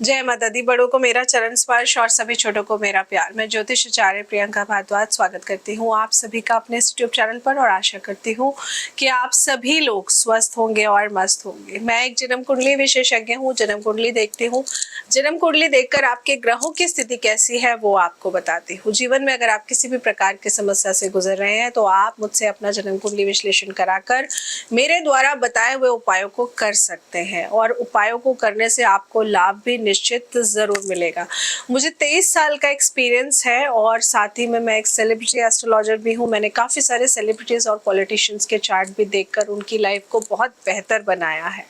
जय माता दी। बड़ों को मेरा चरण स्पर्श और सभी छोटों को मेरा प्यार। मैं ज्योतिष आचार्य प्रियंका भारद्वाज स्वागत करती हूँ आप सभी का अपने इस यूट्यूब चैनल पर और आशा करती हूँ कि आप सभी लोग स्वस्थ होंगे और मस्त होंगे। मैं एक जन्म कुंडली विशेषज्ञ हूँ। जन्म कुंडली देखती हूँ। जन्म कुंडली देखकर आपके ग्रहों की स्थिति कैसी है वो आपको बताती हूँ। जीवन में अगर आप किसी भी प्रकार की समस्या से गुजर रहे हैं तो आप मुझसे अपना जन्म कुंडली विश्लेषण कराकर मेरे द्वारा बताए हुए उपायों को कर सकते हैं और उपायों को करने से आपको लाभ भी निश्चित जरूर मिलेगा। मुझे 23 साल का एक्सपीरियंस है और साथ ही में मैं एक सेलिब्रिटी एस्ट्रोलॉजर भी हूँ। मैंने काफ़ी सारे सेलिब्रिटीज़ और पॉलिटिशियंस के चार्ट भी देखकर उनकी लाइफ को बहुत बेहतर बनाया है।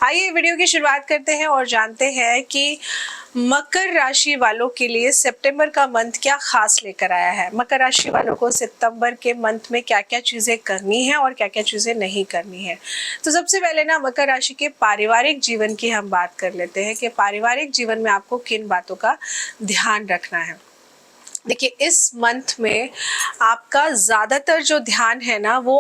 आइए वीडियो की शुरुआत करते हैं और जानते हैं कि मकर राशि वालों के लिए सितंबर का मंथ क्या खास लेकर आया है। मकर राशि वालों को सितंबर के मंथ में क्या क्या चीजें करनी है और क्या क्या चीजें नहीं करनी है। तो सबसे पहले ना मकर राशि के पारिवारिक जीवन की हम बात कर लेते हैं कि पारिवारिक जीवन में आपको किन बातों का ध्यान रखना है। देखिए, इस मंथ में आपका ज्यादातर जो ध्यान है ना वो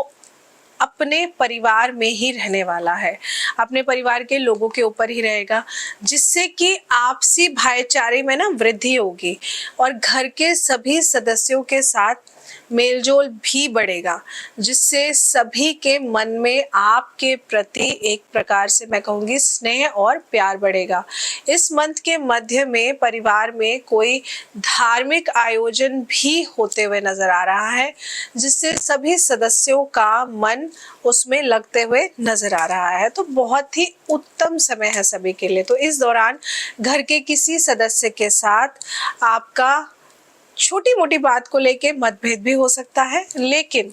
अपने परिवार में ही रहने वाला है, अपने परिवार के लोगों के ऊपर ही रहेगा, जिससे कि आपसी भाईचारे में ना वृद्धि होगी और घर के सभी सदस्यों के साथ मेलजोल भी बढ़ेगा, जिससे सभी के मन में आपके प्रति एक प्रकार से मैं कहूँगी स्नेह और प्यार बढ़ेगा। इस मंथ के मध्य में परिवार में कोई धार्मिक आयोजन भी होते हुए नजर आ रहा है, जिससे सभी सदस्यों का मन उसमें लगते हुए नजर आ रहा है। तो बहुत ही उत्तम समय है सभी के लिए। तो इस दौरान घर के किसी सदस्य के साथ आपका छोटी मोटी बात को लेके मतभेद भी हो सकता है, लेकिन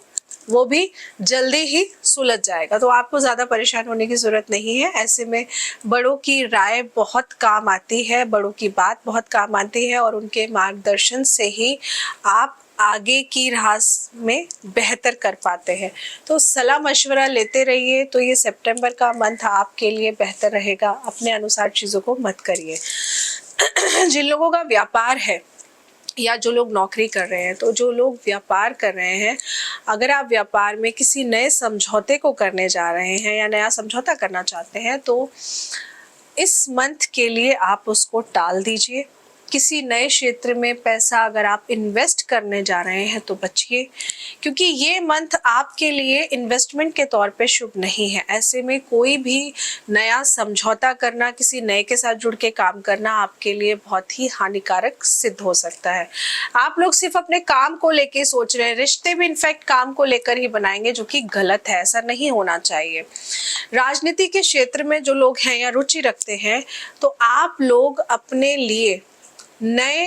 वो भी जल्दी ही सुलझ जाएगा। तो आपको ज्यादा परेशान होने की जरूरत नहीं है। ऐसे में बड़ों की राय बहुत काम आती है, बड़ों की बात बहुत काम आती है और उनके मार्गदर्शन से ही आप आगे की राह में बेहतर कर पाते हैं। तो सलाह मशवरा लेते रहिए। तो ये सितंबर का मंथ आपके लिए बेहतर रहेगा। अपने अनुसार चीजों को मत करिए। जिन लोगों का व्यापार है या जो लोग नौकरी कर रहे हैं, तो जो लोग व्यापार कर रहे हैं, अगर आप व्यापार में किसी नए समझौते को करने जा रहे हैं या नया समझौता करना चाहते हैं तो इस मंथ के लिए आप उसको टाल दीजिए। किसी नए क्षेत्र में पैसा अगर आप इन्वेस्ट करने जा रहे हैं तो बचिए, क्योंकि ये मंथ आपके लिए इन्वेस्टमेंट के तौर पे शुभ नहीं है। ऐसे में कोई भी नया समझौता करना, किसी नए के साथ जुड़ के काम करना आपके लिए बहुत ही हानिकारक सिद्ध हो सकता है। आप लोग सिर्फ अपने काम को लेके सोच रहे हैं, रिश्ते भी इनफैक्ट काम को लेकर ही बनाएंगे, जो कि गलत है। ऐसा नहीं होना चाहिए। राजनीति के क्षेत्र में जो लोग हैं या रुचि रखते हैं, तो आप लोग अपने लिए नए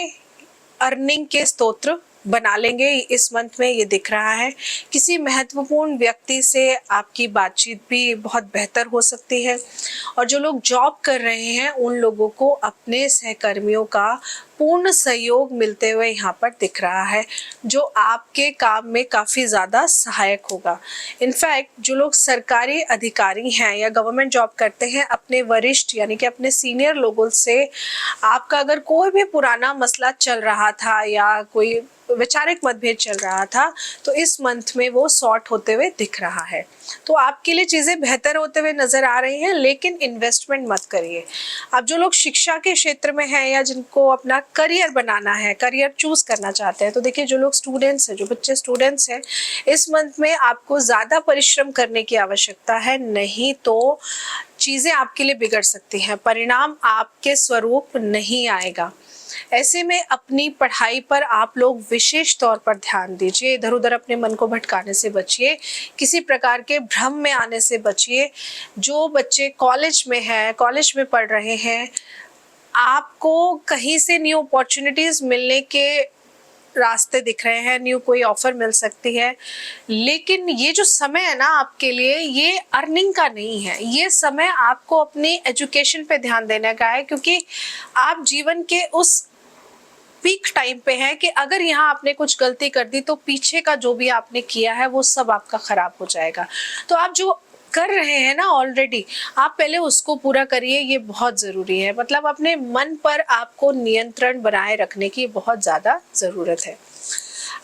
अर्निंग के स्रोत बना लेंगे इस मंथ में, ये दिख रहा है। किसी महत्वपूर्ण व्यक्ति से आपकी बातचीत भी बहुत बेहतर हो सकती है और जो लोग जॉब कर रहे हैं उन लोगों को अपने सहकर्मियों का पूर्ण सहयोग मिलते हुए यहाँ पर दिख रहा है, जो आपके काम में काफ़ी ज़्यादा सहायक होगा। इनफैक्ट जो लोग सरकारी अधिकारी हैं या गवर्नमेंट जॉब करते हैं, अपने वरिष्ठ यानी कि अपने सीनियर लोगों से आपका अगर कोई भी पुराना मसला चल रहा था या कोई वैचारिक मतभेद चल रहा था, तो इस मंथ में वो सॉर्ट होते हुए दिख रहा है। तो आपके लिए चीजें बेहतर होते हुए नजर आ रही हैं, लेकिन इन्वेस्टमेंट मत करिए। अब जो लोग शिक्षा के क्षेत्र में हैं या जिनको अपना करियर बनाना है, करियर चूज करना चाहते हैं, तो देखिए जो लोग स्टूडेंट्स हैं, जो बच्चे स्टूडेंट्स हैं, इस मंथ में आपको ज्यादा परिश्रम करने की आवश्यकता है, नहीं तो चीजें आपके लिए बिगड़ सकती हैं, परिणाम आपके स्वरूप नहीं आएगा। ऐसे में अपनी पढ़ाई पर आप लोग विशेष तौर पर ध्यान दीजिए। इधर उधर अपने मन को भटकाने से बचिए, किसी प्रकार के भ्रम में आने से बचिए। जो बच्चे कॉलेज में हैं, कॉलेज में पढ़ रहे हैं, आपको कहीं से न्यू अपॉर्चुनिटीज मिलने के रास्ते दिख रहे हैं, न्यू कोई ऑफर मिल सकती है, लेकिन ये जो समय है ना आपके लिए, ये अर्निंग का नहीं है। ये समय आपको अपनी एजुकेशन पे ध्यान देने का है, क्योंकि आप जीवन के उस पीक टाइम पे हैं कि अगर यहाँ आपने कुछ गलती कर दी तो पीछे का जो भी आपने किया है वो सब आपका खराब हो जाएगा। तो आप जो कर रहे हैं ना ऑलरेडी, आप पहले उसको पूरा करिए, ये बहुत ज़रूरी है। मतलब अपने मन पर आपको नियंत्रण बनाए रखने की बहुत ज़्यादा ज़रूरत है।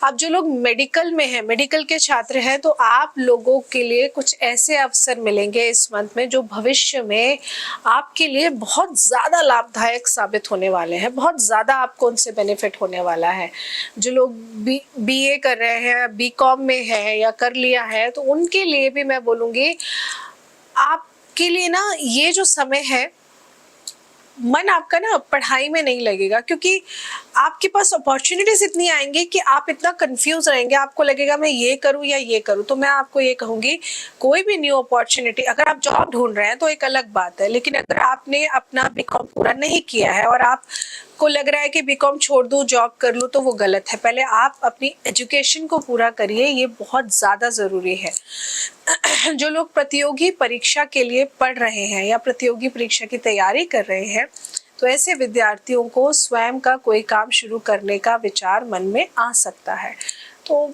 आप जो लोग मेडिकल में हैं, मेडिकल के छात्र हैं, तो आप लोगों के लिए कुछ ऐसे अवसर मिलेंगे इस मंथ में जो भविष्य में आपके लिए बहुत ज़्यादा लाभदायक साबित होने वाले हैं। बहुत ज़्यादा आपको उनसे बेनिफिट होने वाला है। जो लोग बीए कर रहे हैं, बीकॉम में है या कर लिया है, तो उनके लिए भी मैं बोलूँगी आपके लिए ना ये जो समय है, मन आपका ना पढ़ाई में नहीं लगेगा, क्योंकि आपके पास अपॉर्चुनिटीज इतनी आएंगी कि आप इतना कंफ्यूज रहेंगे, आपको लगेगा मैं ये करूं या ये करूं। तो मैं आपको ये कहूंगी, कोई भी न्यू अपॉर्चुनिटी, अगर आप जॉब ढूंढ रहे हैं तो एक अलग बात है, लेकिन अगर आपने अपना बीकॉम पूरा नहीं किया है और आपको लग रहा है कि बीकॉम छोड़ दूं जॉब कर लूं, तो वो गलत है। पहले आप अपनी एजुकेशन को पूरा करिए, ये बहुत ज़्यादा ज़रूरी है। जो लोग प्रतियोगी परीक्षा के लिए पढ़ रहे हैं या प्रतियोगी परीक्षा की तैयारी कर रहे हैं, तो ऐसे विद्यार्थियों को स्वयं का कोई काम शुरू करने का विचार मन में आ सकता है। तो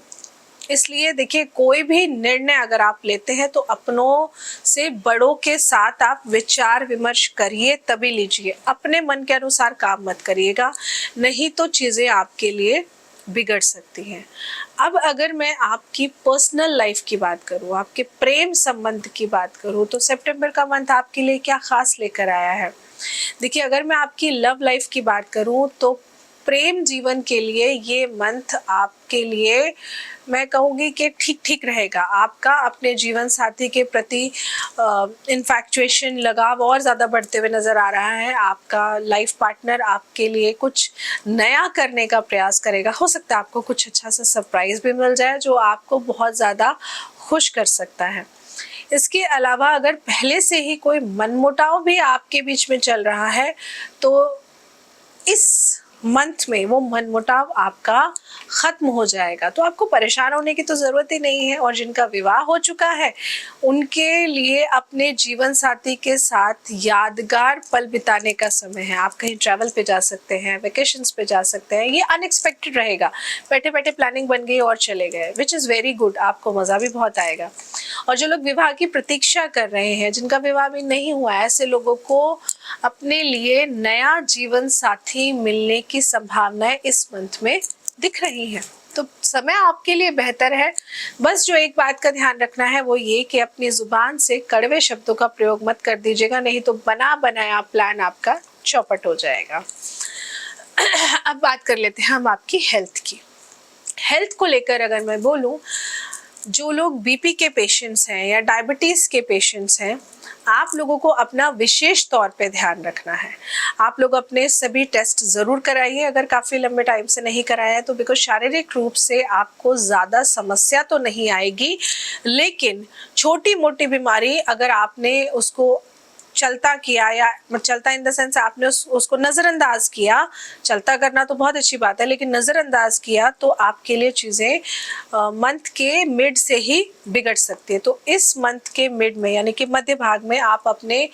इसलिए देखिए, कोई भी निर्णय अगर आप लेते हैं तो अपनों से बड़ों के साथ आप विचार विमर्श करिए, तभी लीजिए। अपने मन के अनुसार काम मत करिएगा, नहीं तो चीज़ें आपके लिए बिगड़ सकती हैं। अब अगर मैं आपकी पर्सनल लाइफ की बात करूं, आपके प्रेम संबंध की बात करूं, तो सितंबर का मंथ आपके लिए क्या खास लेकर आया है। देखिए, अगर मैं आपकी लव लाइफ की बात करूं तो प्रेम जीवन के लिए ये मंथ आपके लिए मैं कहूँगी कि ठीक ठीक रहेगा। आपका अपने जीवन साथी के प्रति इन्फैक्चुएशन, लगाव और ज़्यादा बढ़ते हुए नज़र आ रहा है। आपका लाइफ पार्टनर आपके लिए कुछ नया करने का प्रयास करेगा। हो सकता है आपको कुछ अच्छा सा सरप्राइज़ भी मिल जाए जो आपको बहुत ज़्यादा खुश कर सकता है। इसके अलावा अगर पहले से ही कोई मनमुटाव भी आपके बीच में चल रहा है, तो इस मंथ में वो मनमुटाव आपका खत्म हो जाएगा। तो आपको परेशान होने की तो ज़रूरत ही नहीं है। और जिनका विवाह हो चुका है, उनके लिए अपने जीवन साथी के साथ यादगार पल बिताने का समय है। आप कहीं ट्रैवल पे जा सकते हैं, वेकेशंस पे जा सकते हैं। ये अनएक्सपेक्टेड रहेगा, बैठे बैठे प्लानिंग बन गई और चले गए, विच इज़ वेरी गुड। आपको मज़ा भी बहुत आएगा। और जो लोग विवाह की प्रतीक्षा कर रहे हैं, जिनका विवाह भी नहीं हुआ है, ऐसे लोगों को अपने लिए नया जीवन साथी मिलने की संभावनाएं इस मंथ में दिख रही हैं। तो समय आपके लिए बेहतर है। बस जो एक बात का ध्यान रखना है वो ये कि अपनी जुबान से कड़वे शब्दों का प्रयोग मत कर दीजिएगा, नहीं तो बना बनाया प्लान आपका चौपट हो जाएगा। अब बात कर लेते हैं हम आपकी हेल्थ की। हेल्थ को लेकर अगर मैं बोलूं, जो लोग बीपी के पेशेंट्स हैं या डायबिटीज़ के पेशेंट्स हैं, आप लोगों को अपना विशेष तौर पे ध्यान रखना है। आप लोग अपने सभी टेस्ट ज़रूर कराइए अगर काफ़ी लंबे टाइम से नहीं कराया है तो, बिकॉज शारीरिक रूप से आपको ज़्यादा समस्या तो नहीं आएगी, लेकिन छोटी मोटी बीमारी अगर आपने उसको चलता किया, या चलता इन द सेंस आपने उसको नज़रअंदाज किया, चलता करना तो बहुत अच्छी बात है, लेकिन नज़रअंदाज किया तो आपके लिए चीज़ें मंथ के मिड से ही बिगड़ सकती है। तो इस मंथ के मिड में, यानी कि मध्य भाग में, आप अपने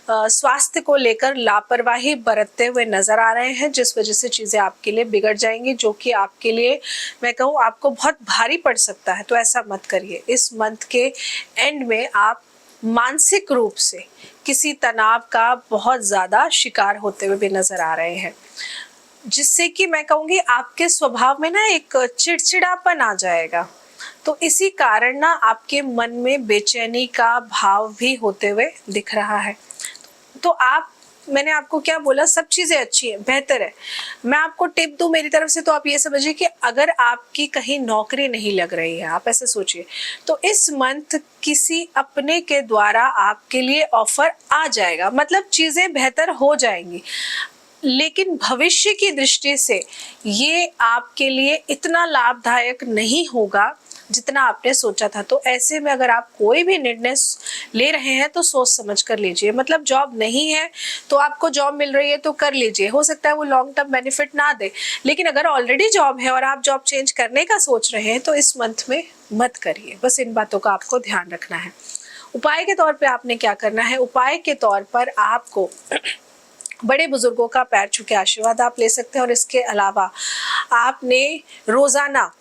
स्वास्थ्य को लेकर लापरवाही बरतते हुए नज़र आ रहे हैं, जिस वजह से चीज़ें आपके लिए बिगड़ जाएंगी, जो कि आपके लिए मैं कहूँ आपको बहुत भारी पड़ सकता है। तो ऐसा मत करिए। इस मंथ के एंड में आप मानसिक रूप से किसी तनाव का बहुत ज़्यादा शिकार होते हुए भी नज़र आ रहे हैं, जिससे कि मैं कहूँगी आपके स्वभाव में ना एक चिड़चिड़ापन आ जाएगा। तो इसी कारण ना आपके मन में बेचैनी का भाव भी होते हुए दिख रहा है। तो मैंने आपको क्या बोला, सब चीज़ें अच्छी हैं, बेहतर है। मैं आपको टिप दूं मेरी तरफ से, तो आप ये समझिए कि अगर आपकी कहीं नौकरी नहीं लग रही है, आप ऐसे सोचिए, तो इस मंथ किसी अपने के द्वारा आपके लिए ऑफर आ जाएगा, मतलब चीज़ें बेहतर हो जाएंगी। लेकिन भविष्य की दृष्टि से ये आपके लिए इतना लाभदायक नहीं होगा जितना आपने सोचा था। तो ऐसे में अगर आप कोई भी निर्णय ले रहे हैं तो सोच समझ कर लीजिए। मतलब जॉब नहीं है तो आपको जॉब मिल रही है तो कर लीजिए, हो सकता है वो लॉन्ग टर्म बेनिफिट ना दे, लेकिन अगर ऑलरेडी जॉब है और आप जॉब चेंज करने का सोच रहे हैं तो इस मंथ में मत करिए। बस इन बातों का आपको ध्यान रखना है। उपाय के तौर पर आपने क्या करना है, उपाय के तौर पर आपको बड़े बुजुर्गों का पैर छू के आशीर्वाद आप ले सकते हैं, और इसके अलावा आपने रोजाना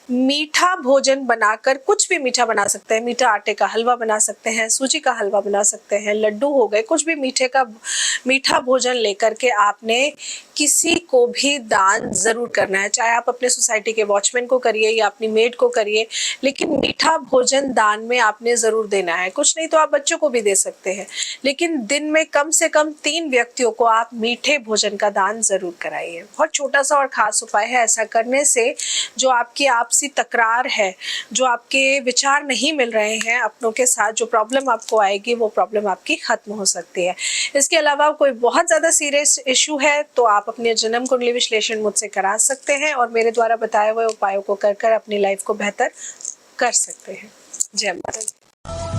मीठा भोजन बनाकर, कुछ भी मीठा बना सकते हैं, मीठा आटे का हलवा बना सकते हैं, सूजी का हलवा बना सकते हैं, लड्डू हो गए, कुछ भी मीठा भोजन लेकर के आपने किसी को भी दान जरूर करना है। चाहे आप अपने सोसाइटी के वॉचमैन को करिए या अपनी मेड को करिए, लेकिन मीठा भोजन दान में आपने जरूर देना है। कुछ नहीं तो आप बच्चों को भी दे सकते हैं, लेकिन दिन में कम से कम 3 व्यक्तियों को आप मीठे भोजन का दान जरूर कराइए। बहुत छोटा सा और खास उपाय है। ऐसा करने से जो आपकी आपसी तकरार है, जो आपके विचार नहीं मिल रहे हैं अपनों के साथ, जो प्रॉब्लम आपको आएगी वो प्रॉब्लम आपकी खत्म हो सकती है। इसके अलावा कोई बहुत ज़्यादा सीरियस इशू है तो आप अपने जन्म कुंडली विश्लेषण मुझसे करा सकते हैं और मेरे द्वारा बताए हुए उपायों को कर अपनी लाइफ को बेहतर कर सकते हैं। जय माता दी।